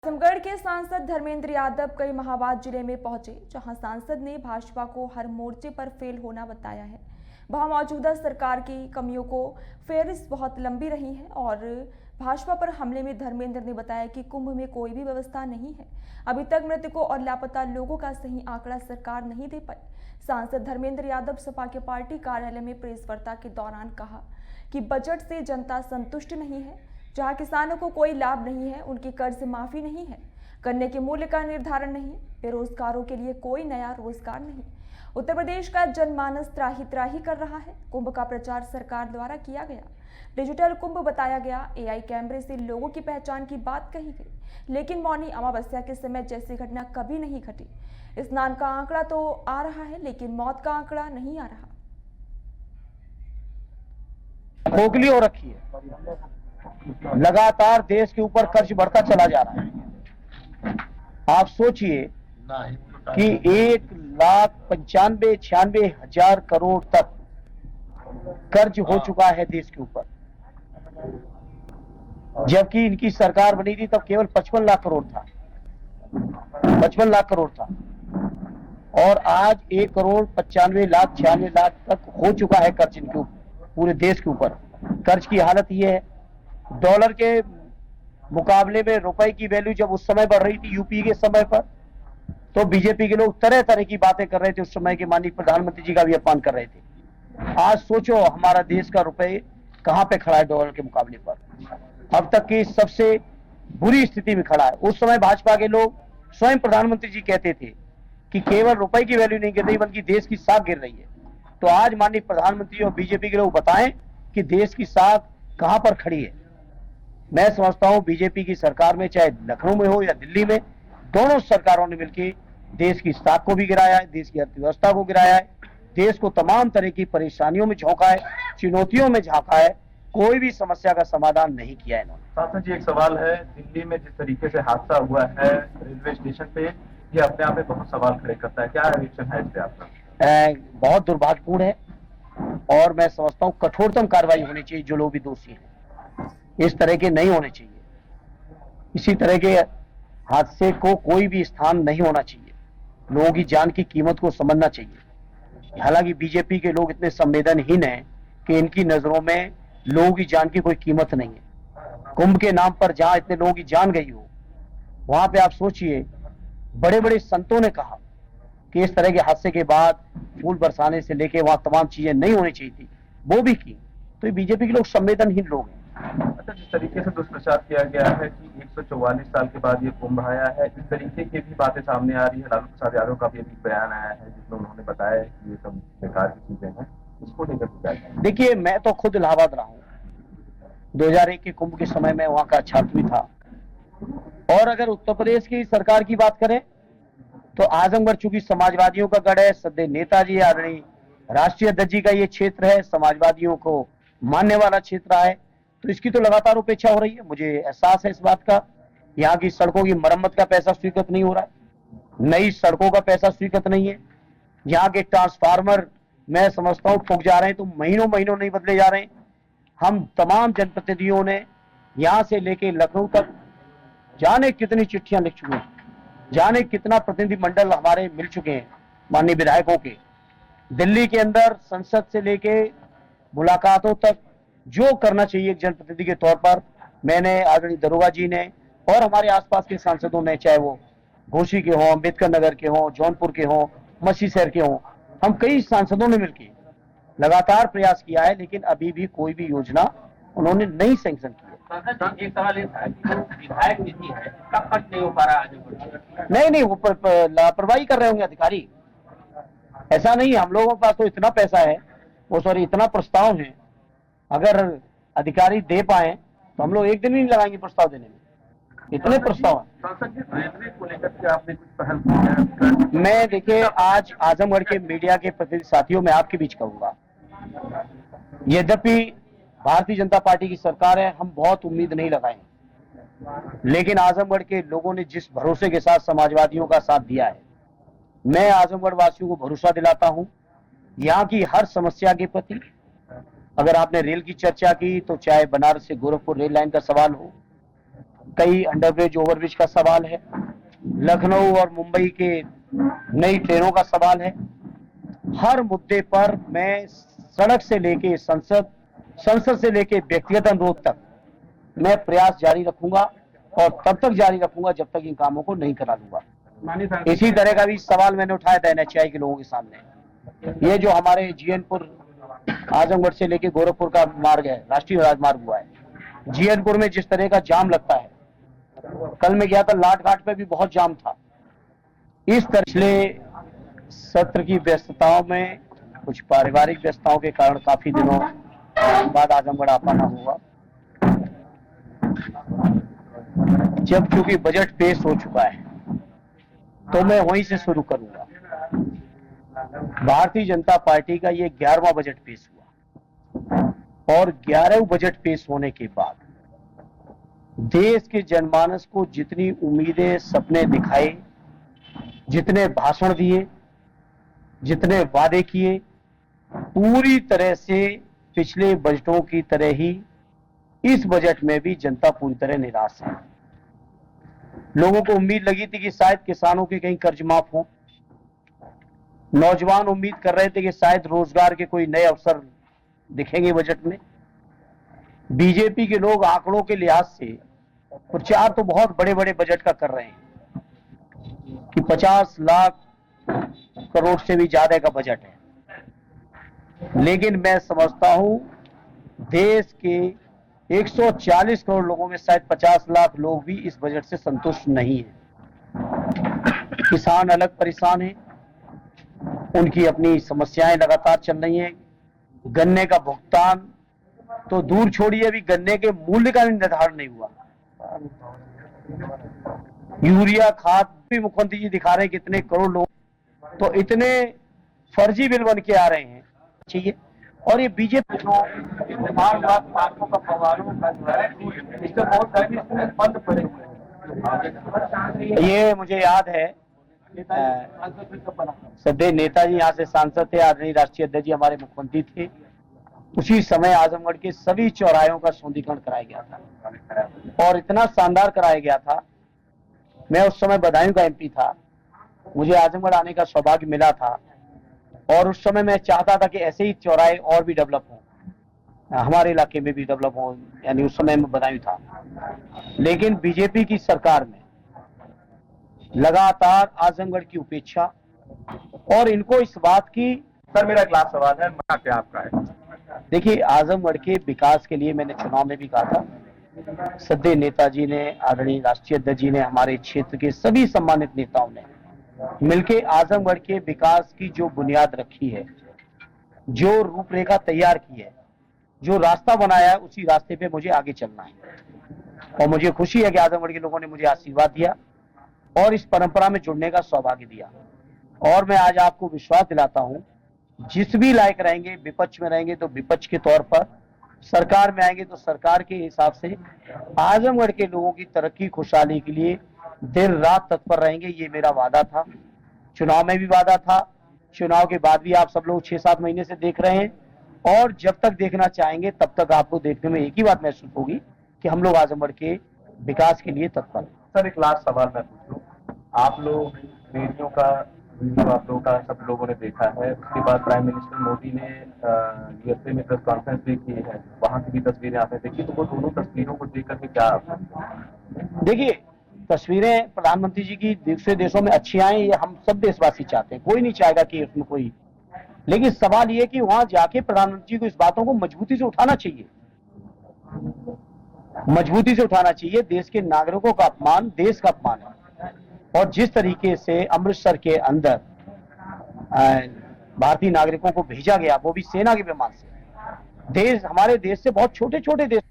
आजमगढ़ के सांसद धर्मेंद्र यादव कई माह बाद जिले में पहुंचे, जहां सांसद ने भाजपा को हर मोर्चे पर फेल होना बताया है। वहां मौजूदा सरकार की कमियों को फेरिस्त बहुत लंबी रही है और भाजपा पर हमले में धर्मेंद्र ने बताया कि कुंभ में कोई भी व्यवस्था नहीं है। अभी तक मृतकों और लापता लोगों का सही आंकड़ा सरकार नहीं दे पाई। सांसद धर्मेंद्र यादव सपा के पार्टी कार्यालय में प्रेस वार्ता के दौरान कहा कि बजट से जनता संतुष्ट नहीं है। जहां किसानों को कोई लाभ नहीं है, उनकी कर्ज माफी नहीं है, गन्ने के मूल्य का निर्धारण नहीं, बेरोजगारों के लिए कोई नया रोजगार नहीं। उत्तर प्रदेश का जनमानस त्राही त्राही कर रहा है। कुंभ का प्रचार सरकार द्वारा किया गया, डिजिटल कुंभ बताया गया, एआई कैमरे से लोगों की पहचान की बात कही गई, लेकिन मौनी अमावस्या के समय जैसी घटना कभी नहीं घटी। स्नान का आंकड़ा तो आ रहा है, लेकिन मौत का आंकड़ा नहीं आ रहा। खोखली हो रखी है, लगातार देश के ऊपर कर्ज बढ़ता चला जा रहा है। आप सोचिए कि 1,95,96,000 करोड़ तक कर्ज हो चुका है देश के ऊपर, जबकि इनकी सरकार बनी थी तब केवल 55 लाख करोड़ था, 55 लाख करोड़ था, और आज 1,95,96,000 तक हो चुका है कर्ज इनके ऊपर, पूरे देश के ऊपर। कर्ज की हालत यह है, डॉलर के मुकाबले में रुपए की वैल्यू जब उस समय बढ़ रही थी यूपी के समय पर, तो बीजेपी के लोग तरह तरह की बातें कर रहे थे। उस समय के माननीय प्रधानमंत्री जी का भी अपमान कर रहे थे। आज सोचो हमारा देश का रुपए कहां पे खड़ा है डॉलर के मुकाबले पर, अब तक की सबसे बुरी स्थिति में खड़ा है। उस समय भाजपा के लोग, स्वयं प्रधानमंत्री जी कहते थे कि केवल रुपए की वैल्यू नहीं गिर रही बल्कि देश की साख गिर रही है। तो आज माननीय प्रधानमंत्री और बीजेपी के लोग बताएं कि देश की साख कहां पर खड़ी है। मैं समझता हूं बीजेपी की सरकार में, चाहे लखनऊ में हो या दिल्ली में, दोनों सरकारों ने मिलकर देश की साख को भी गिराया है, देश की अर्थव्यवस्था को गिराया है, देश को तमाम तरह की परेशानियों में झोंका है, चुनौतियों में झांका है, कोई भी समस्या का समाधान नहीं किया है इन्होंने। सांसद जी, एक सवाल है, दिल्ली में जिस तरीके से हादसा हुआ है रेलवे स्टेशन पे, ये अपने आप में बहुत सवाल खड़े करता है, क्या रिएक्शन है इस पे आपका? बहुत दुर्भाग्यपूर्ण है और मैं समझता हूं कठोरतम कार्रवाई होनी चाहिए। जो लोग भी दोषी हैं इस तरह के नहीं होने चाहिए, इसी तरह के हादसे को कोई भी स्थान नहीं होना चाहिए। लोगों की जान की कीमत को समझना चाहिए। हालांकि बीजेपी के लोग इतने संवेदनहीन हैं कि इनकी नजरों में लोगों की जान की कोई कीमत नहीं है। कुंभ के नाम पर जहां इतने लोगों की जान गई हो, वहां पे आप सोचिए, बड़े बड़े संतों ने कहा कि इस तरह के हादसे के बाद फूल बरसाने से लेके वहां तमाम चीजें नहीं होनी चाहिए थी, वो भी की। तो ये बीजेपी के लोग संवेदनहीन लोग हैं। अच्छा, जिस तरीके से दुष्प्रचार किया गया है कि 144 साल के बाद ये कुंभ आया है, इस तरीके की भी बातें सामने आ रही है। लालू प्रसाद यादव का भी अभी बयान आया है जिसमें उन्होंने बताया कि ये सब बेकार की चीजें हैं, इसको लेकर। देखिए, मैं तो खुद इलाहाबाद रहा हूँ, 2001 के कुंभ के समय में वहां का छात्र भी था। और अगर उत्तर प्रदेश की सरकार की बात करें तो आजमगढ़ चूंकि समाजवादियों का गढ़ है, सदैव नेताजी आदरणीय राष्ट्रीय अध्यक्ष जी का ये क्षेत्र है, समाजवादियों को मानने वाला क्षेत्र है, तो इसकी तो लगातार उपेक्षा हो रही है। मुझे एहसास है इस बात का। यहाँ की सड़कों की मरम्मत का पैसा स्वीकृत नहीं हो रहा है, नई सड़कों का पैसा स्वीकृत नहीं है। यहाँ के ट्रांसफार्मर मैं समझता हूँ फूक जा रहे हैं, तो महीनों महीनों नहीं बदले जा रहे हैं। हम तमाम जनप्रतिनिधियों ने यहाँ से लेके लखनऊ तक जाने कितनी चिट्ठियां लिख चुके हैं, जाने कितना प्रतिनिधिमंडल हमारे मिल चुके हैं माननीय विधायकों के। दिल्ली के अंदर संसद से लेके मुलाकातों तक जो करना चाहिए एक जनप्रतिनिधि के तौर पर, मैंने, आदरणीय दरोगा जी ने और हमारे आसपास के सांसदों ने, चाहे वो घोसी के हों, अम्बेडकर नगर के हों, जौनपुर के हों, मछली शहर के हों, हम कई सांसदों ने मिलकर लगातार प्रयास किया है, लेकिन अभी भी कोई भी योजना उन्होंने नहीं सैंक्शन की है। एक सवाल ये था कि विधायक निधि है, इसका खर्च नहीं हो पा रहा है। नहीं, वो लापरवाही कर रहे होंगे अधिकारी। ऐसा नहीं है, हम लोगों के पास तो इतना पैसा है, इतना प्रस्ताव है, अगर अधिकारी दे पाए तो हम लोग एक दिन भी नहीं लगाएंगे प्रस्ताव देने में, इतने प्रस्ताव हैं। रेलवे को लेकर के आपने कुछ पहल की है? मैं, देखिए, आज आजमगढ़ के मीडिया के प्रतिनिधि साथियों में आपके बीच कहूंगा, यद्यपि भारतीय जनता पार्टी की सरकार है, हम बहुत उम्मीद नहीं लगाए, लेकिन आजमगढ़ के लोगों ने जिस भरोसे के साथ समाजवादियों का साथ दिया है, मैं आजमगढ़ वासियों को भरोसा दिलाता हूं। यहाँ की हर समस्या के प्रति, अगर आपने रेल की चर्चा की तो चाहे बनारस से गोरखपुर रेल लाइन का सवाल हो, कई अंडरब्रिज ओवरब्रिज का सवाल है, लखनऊ और मुंबई के नई ट्रेनों का सवाल है। हर मुद्दे पर मैं सड़क से लेके संसद, संसद से लेके व्यक्तिगत अनुरोध तक मैं प्रयास जारी रखूंगा और तब तक जारी रखूंगा जब तक इन कामों को नहीं करा लूंगा। इसी तरह का भी सवाल मैंने उठाया था NHAI के लोगों के सामने। ये जो हमारे जीएनपुर आजमगढ़ से लेके गोरखपुर का मार्ग है, राष्ट्रीय राजमार्ग हुआ है, जीएनपुर में जिस तरह का जाम लगता है, कल मैं गया था लाट घाट पे भी बहुत जाम था। इस तरह पिछले सत्र की व्यस्तताओं में, कुछ पारिवारिक व्यस्तताओं के कारण काफी दिनों बाद आजमगढ़ आ पाना हुआ। जब चूंकि बजट पेश हो चुका है तो मैं वहीं से शुरू करूंगा। भारतीय जनता पार्टी का ये 11वां बजट पेश हुआ और 11वें बजट पेश होने के बाद देश के जनमानस को जितनी उम्मीदें, सपने दिखाए, जितने भाषण दिए, जितने वादे किए, पूरी तरह से पिछले बजटों की तरह ही इस बजट में भी जनता पूरी तरह निराश है। लोगों को उम्मीद लगी थी कि शायद किसानों के कहीं कर्ज माफ हो, नौजवान उम्मीद कर रहे थे कि शायद रोजगार के कोई नए अवसर दिखेंगे बजट में। बीजेपी के लोग आंकड़ों के लिहाज से प्रचार तो बहुत बड़े बड़े बजट का कर रहे हैं कि 50 लाख करोड़ से भी ज्यादा का बजट है, लेकिन मैं समझता हूं देश के 140 करोड़ लोगों में शायद 50 लाख लोग भी इस बजट से संतुष्ट नहीं है। किसान अलग परेशान हैं, उनकी अपनी समस्याएं लगातार चल रही हैं। गन्ने का भुगतान तो दूर छोड़िए, अभी गन्ने के मूल्य का निर्धारण नहीं हुआ। यूरिया खाद भी मुख्यमंत्री जी दिखा रहे हैं कितने करोड़ लोग, तो इतने फर्जी बिल बन के आ रहे हैं चाहिए। और ये बीजेपी ये मुझे याद है, सदैव नेताजी यहाँ से सांसद थे, आदरणीय राष्ट्रीय अध्यक्ष जी हमारे मुख्यमंत्री थे। उसी समय आजमगढ़ के सभी चौराहों का सौंदर्यीकरण कराया गया था और इतना शानदार कराया गया था। मैं उस समय बदायूं का MP था, मुझे आजमगढ़ आने का सौभाग्य मिला था और उस समय मैं चाहता था कि ऐसे ही चौराहे और भी डेवलप हों, हमारे इलाके में भी डेवलप हों, यानी उस समय मैं बदायूं था। लेकिन बीजेपी की सरकार में लगातार आजमगढ़ की उपेक्षा और इनको इस बात की। सर मेरा अगला सवाल है, मना क्या आपका है? देखिए, आजमगढ़ के विकास के लिए मैंने चुनाव में भी कहा था, सदैव नेताजी ने, आदरणीय राष्ट्रीय अध्यक्ष जी ने, हमारे क्षेत्र के सभी सम्मानित नेताओं ने मिलके आजमगढ़ के विकास की जो बुनियाद रखी है, जो रूपरेखा तैयार की है, जो रास्ता बनाया है, उसी रास्ते पे मुझे आगे चलना है। और मुझे खुशी है कि आजमगढ़ के लोगों ने मुझे आशीर्वाद दिया और इस परंपरा में जुड़ने का सौभाग्य दिया। और मैं आज आपको विश्वास दिलाता हूं, जिस भी लायक रहेंगे, विपक्ष में रहेंगे तो विपक्ष के तौर पर, सरकार में आएंगे तो सरकार के हिसाब से आजमगढ़ के लोगों की तरक्की, खुशहाली के लिए दिन रात तत्पर रहेंगे। ये मेरा वादा था, चुनाव में भी वादा था, चुनाव के बाद भी आप सब लोग 6-7 महीने से देख रहे हैं और जब तक देखना चाहेंगे तब तक आपको देखने में एक ही बात महसूस होगी कि हम लोग आजमगढ़ के विकास के लिए तत्पर हैं। सर एक लास्ट सवाल मैं पूछ लूं, आप लोग रेडियो का वीडियो आप लोगों का सब लोगों ने देखा है, उसके बाद प्राइम मिनिस्टर मोदी ने USA में प्रेस कॉन्फ्रेंस भी की है, वहां की भी तस्वीरें आपने देखी, तो वो दोनों तस्वीरों को देख करके क्या देखिए, तस्वीरें प्रधानमंत्री जी की दूसरे देशों में अच्छी आए, ये हम सब देशवासी चाहते हैं, कोई नहीं चाहेगा कि उसमें कोई, लेकिन सवाल ये कि वहां जाके प्रधानमंत्री जी को इस बातों को मजबूती से उठाना चाहिए, मजबूती से उठाना चाहिए। देश के नागरिकों का अपमान देश का अपमान है और जिस तरीके से अमृतसर के अंदर भारतीय नागरिकों को भेजा गया, वो भी सेना के विमान से, हमारे देश से बहुत छोटे छोटे देश